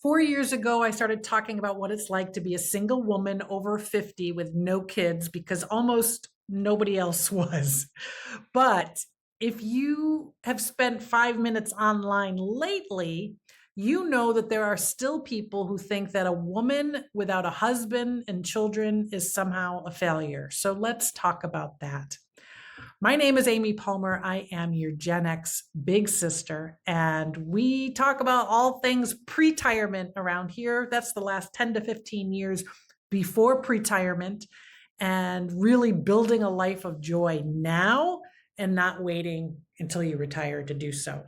4 years ago, I started talking about what it's like to be a single woman over 50 with no kids because almost nobody else was. But if you have spent 5 minutes online lately, you know that there are still people who think that a woman without a husband and children is somehow a failure. So let's talk about that. My name is Amy Palmer. I am your Gen X big sister, and we talk about all things pretirement around here. That's the last 10 to 15 years before pretirement, and really building a life of joy now and not waiting until you retire to do so.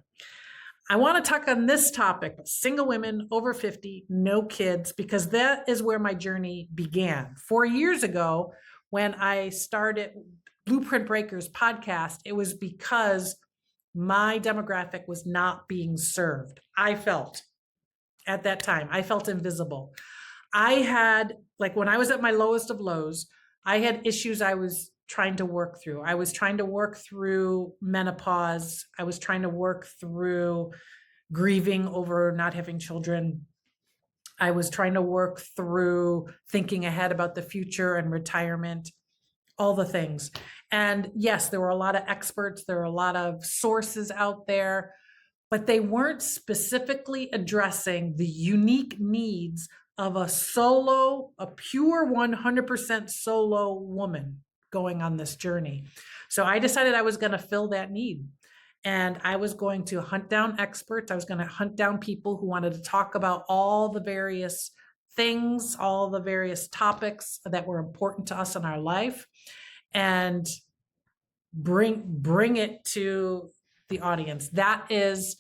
I want to talk on this topic, single women over 50, no kids, because that is where my journey began. 4 years ago, when I started Blueprint Breakers podcast, it was because my demographic was not being served. I felt at that time, I felt invisible. I had, like when I was at my lowest of lows, I had issues I was trying to work through. I was trying to work through menopause. I was trying to work through grieving over not having children. I was trying to work through thinking ahead about the future and retirement, all the things. And yes, there were a lot of experts, there were a lot of sources out there, but they weren't specifically addressing the unique needs of a pure 100% solo woman going on this journey. So I decided I was going to fill that need. And I was going to hunt down experts. I was going to hunt down people who wanted to talk about all the various things, all the various topics that were important to us in our life, and bring it to the audience. That is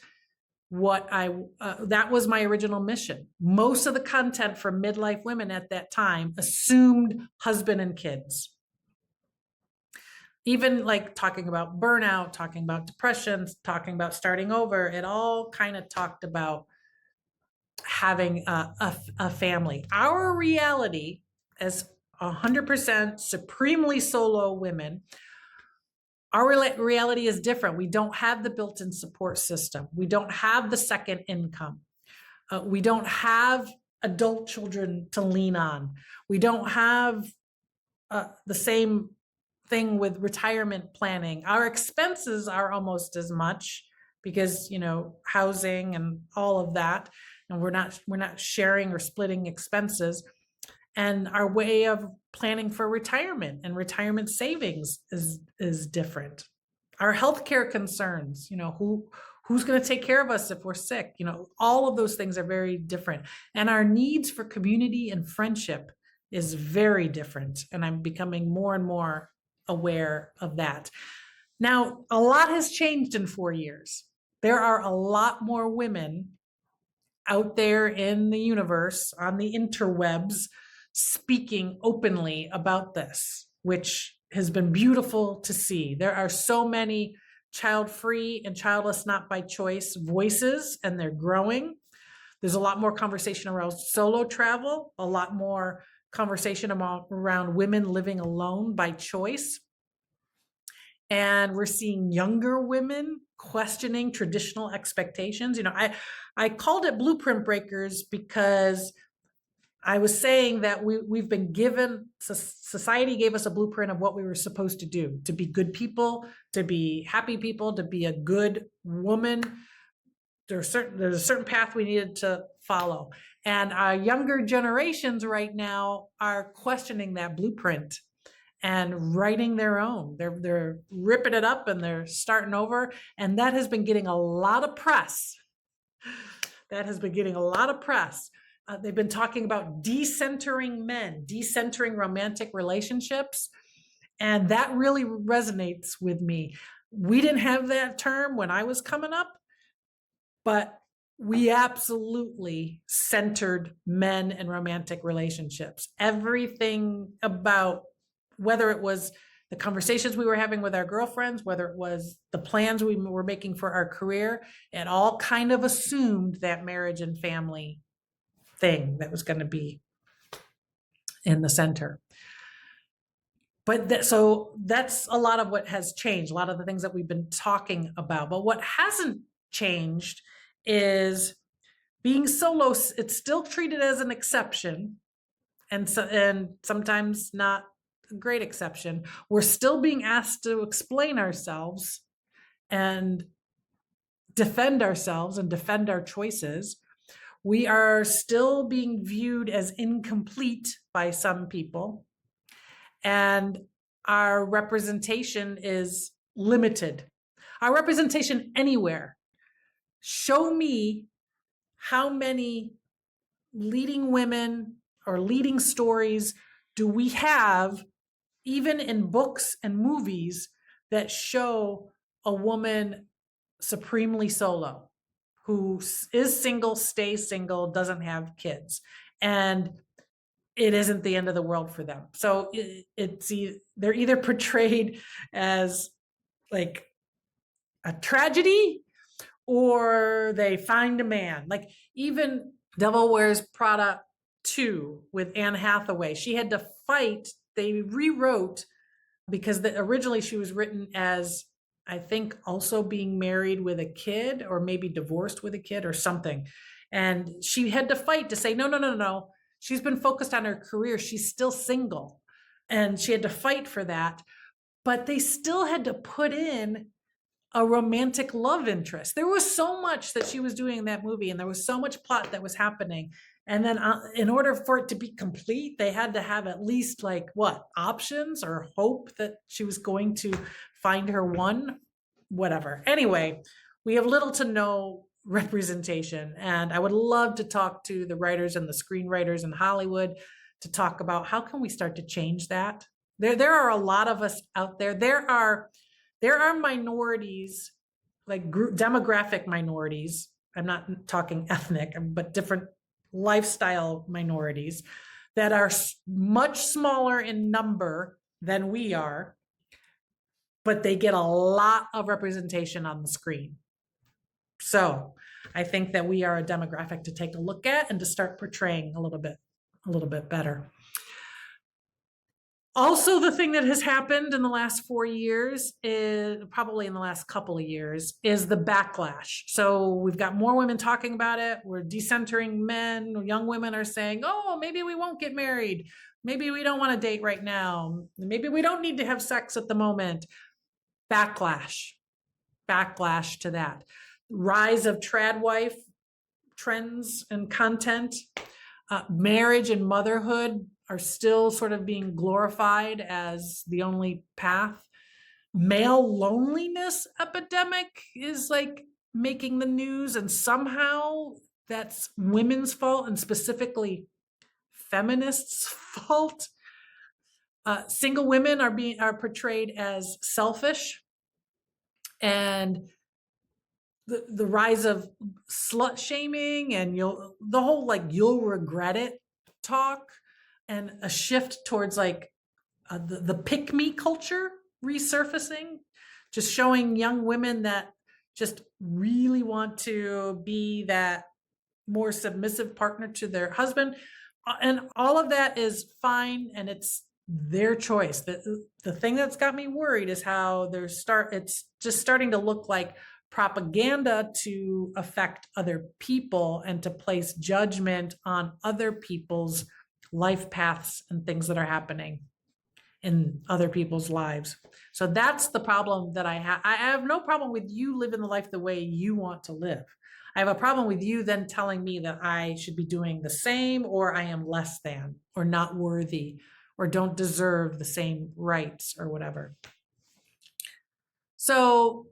what that was my original mission. Most of the content for midlife women at that time assumed husband and kids. Even like talking about burnout, talking about depression, talking about starting over, it all kind of talked about having a family. Our reality as 100% supremely solo women, our reality is different. We don't have the built-in support system. We don't have the second income. We don't have adult children to lean on. We don't have the same thing with retirement planning. Our expenses are almost as much because, housing and all of that, and we're not sharing or splitting expenses. And our way of planning for retirement and retirement savings is different. Our healthcare concerns, who's going to take care of us if we're sick, all of those things are very different. And our needs for community and friendship is very different. And I'm becoming more and more aware of that. Now, a lot has changed in 4 years. There are a lot more women out there in the universe, on the interwebs, speaking openly about this, which has been beautiful to see. There are so many child-free and childless not by choice voices, and they're growing. There's a lot more conversation around solo travel, a lot more conversation around women living alone by choice. And we're seeing younger women questioning traditional expectations. I called it Blueprint Breakers because I was saying that we've been given, society gave us a blueprint of what we were supposed to do, to be good people, to be happy people, to be a good woman. There's a certain path we needed to follow. And our younger generations right now are questioning that blueprint and writing their own. They're ripping it up and they're starting over. And that has been getting a lot of press. They've been talking about decentering men, decentering romantic relationships. And that really resonates with me. We didn't have that term when I was coming up, but we absolutely centered men and romantic relationships. Everything about, whether it was the conversations we were having with our girlfriends, whether it was the plans we were making for our career, it all kind of assumed that marriage and family thing that was going to be in the center. But so that's a lot of what has changed, a lot of the things that we've been talking about. But what hasn't changed is being solo, it's still treated as an exception, and sometimes not a great exception. We're still being asked to explain ourselves and defend ourselves and defend our choices. We are still being viewed as incomplete by some people, and our representation is limited. Our representation anywhere. Show me how many leading women or leading stories do we have, even in books and movies, that show a woman supremely solo, who is single, stays single, doesn't have kids, and it isn't the end of the world for them. So they're either portrayed as like a tragedy, or they find a man. Like even Devil Wears Prada 2 with Anne Hathaway, she had to fight. They rewrote, because originally she was written as, I think, also being married with a kid, or maybe divorced with a kid or something. And she had to fight to say, no, no, no, no. She's been focused on her career. She's still single. And she had to fight for that. But they still had to put in a romantic love interest. There was so much that she was doing in that movie, and there was so much plot that was happening. And then in order for it to be complete, they had to have at least like options or hope that she was going to find her one, whatever. Anyway, we have little to no representation. And I would love to talk to the writers and the screenwriters in Hollywood to talk about how can we start to change that. There are a lot of us out there. There are minorities, like demographic minorities. I'm not talking ethnic, but different lifestyle minorities that are much smaller in number than we are, but they get a lot of representation on the screen. So I think that we are a demographic to take a look at and to start portraying a little bit better. Also, the thing that has happened in the last 4 years, is probably in the last couple of years, is the backlash. So we've got more women talking about it. We're decentering men. Young women are saying, oh, maybe we won't get married. Maybe we don't want to date right now. Maybe we don't need to have sex at the moment. Backlash to that. Rise of trad wife trends and content. Marriage and motherhood are still sort of being glorified as the only path. Male loneliness epidemic is like making the news, and somehow that's women's fault, and specifically feminists' fault. Single women are portrayed as selfish, and the rise of slut shaming and the whole you'll regret it talk, and a shift towards the pick me culture resurfacing, just showing young women that just really want to be that more submissive partner to their husband. And all of that is fine, and it's their choice. The thing that's got me worried is how it's just starting to look like propaganda to affect other people and to place judgment on other people's life paths and things that are happening in other people's lives. So that's the problem that I have. I have no problem with you living the life the way you want to live. I have a problem with you then telling me that I should be doing the same, or I am less than, or not worthy, or don't deserve the same rights or whatever. So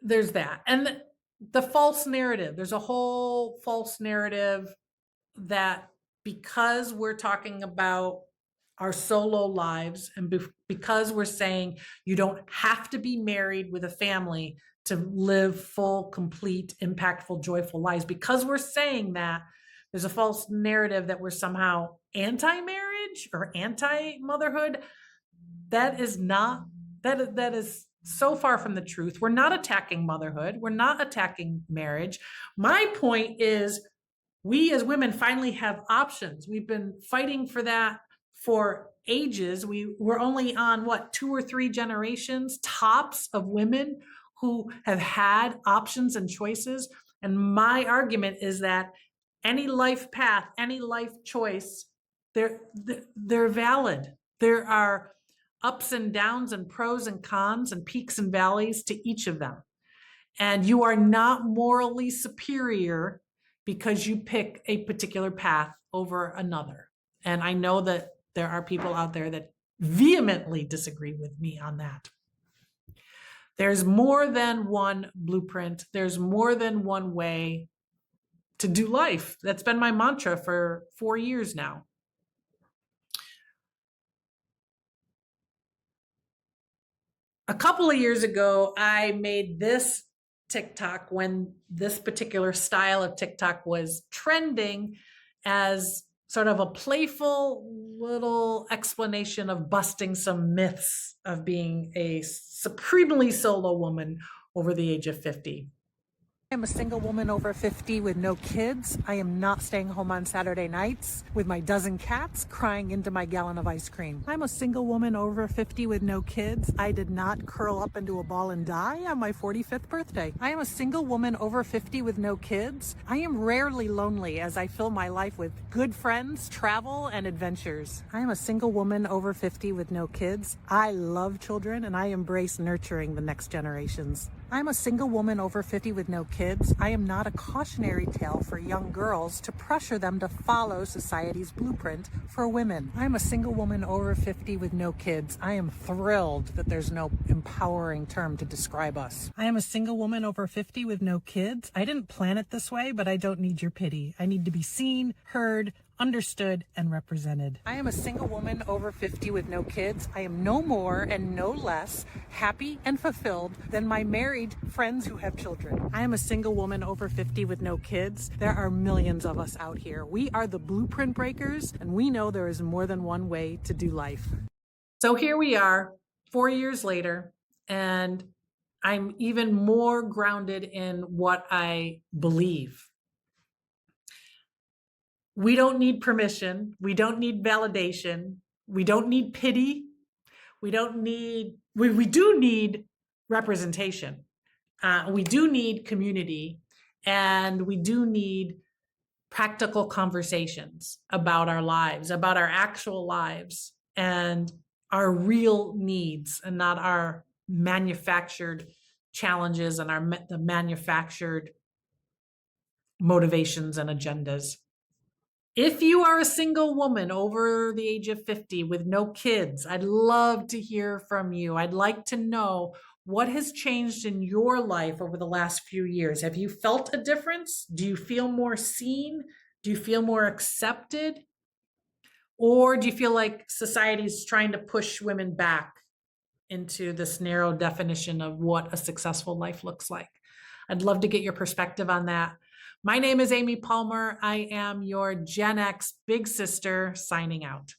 there's that. And the false narrative. There's a whole false narrative that because we're talking about our solo lives, and because we're saying you don't have to be married with a family to live full, complete, impactful, joyful lives, because we're saying that, there's a false narrative that we're somehow anti-marriage or anti-motherhood. That is so far from the truth. We're not attacking motherhood. We're not attacking marriage. My point is, we as women finally have options. We've been fighting for that for ages. We're only on 2 or 3 generations tops of women who have had options and choices. And my argument is that any life path, any life choice, they're valid. There are ups and downs and pros and cons and peaks and valleys to each of them. And you are not morally superior because you pick a particular path over another. And I know that there are people out there that vehemently disagree with me on that. There's more than one blueprint. There's more than one way to do life. That's been my mantra for 4 years now. A couple of years ago, I made this TikTok when this particular style of TikTok was trending as sort of a playful little explanation of busting some myths of being a supremely solo woman over the age of 50. I'm a single woman over 50 with no kids. I am not staying home on Saturday nights with my dozen cats crying into my gallon of ice cream. I'm a single woman over 50 with no kids. I did not curl up into a ball and die on my 45th birthday. I am a single woman over 50 with no kids. I am rarely lonely as I fill my life with good friends, travel, and adventures. I am a single woman over 50 with no kids. I love children and I embrace nurturing the next generations. I'm a single woman over 50 with no kids. I am not a cautionary tale for young girls to pressure them to follow society's blueprint for women. I'm a single woman over 50 with no kids. I am thrilled that there's no empowering term to describe us. I am a single woman over 50 with no kids. I didn't plan it this way, but I don't need your pity. I need to be seen, heard, understood, and represented. I am a single woman over 50 with no kids. I am no more and no less happy and fulfilled than my married friends who have children. I am a single woman over 50 with no kids. There are millions of us out here. We are the blueprint breakers, and we know there is more than one way to do life. So here we are, 4 years later, and I'm even more grounded in what I believe. We don't need permission. We don't need validation. We don't need pity. We don't need, we do need representation. We do need community, and we do need practical conversations about our lives, about our actual lives and our real needs, and not our manufactured challenges and the manufactured motivations and agendas. If you are a single woman over the age of 50 with no kids, I'd love to hear from you. I'd like to know what has changed in your life over the last few years. Have you felt a difference? Do you feel more seen? Do you feel more accepted? Or do you feel like society is trying to push women back into this narrow definition of what a successful life looks like? I'd love to get your perspective on that. My name is Amy Palmer. I am your Gen X big sister, signing out.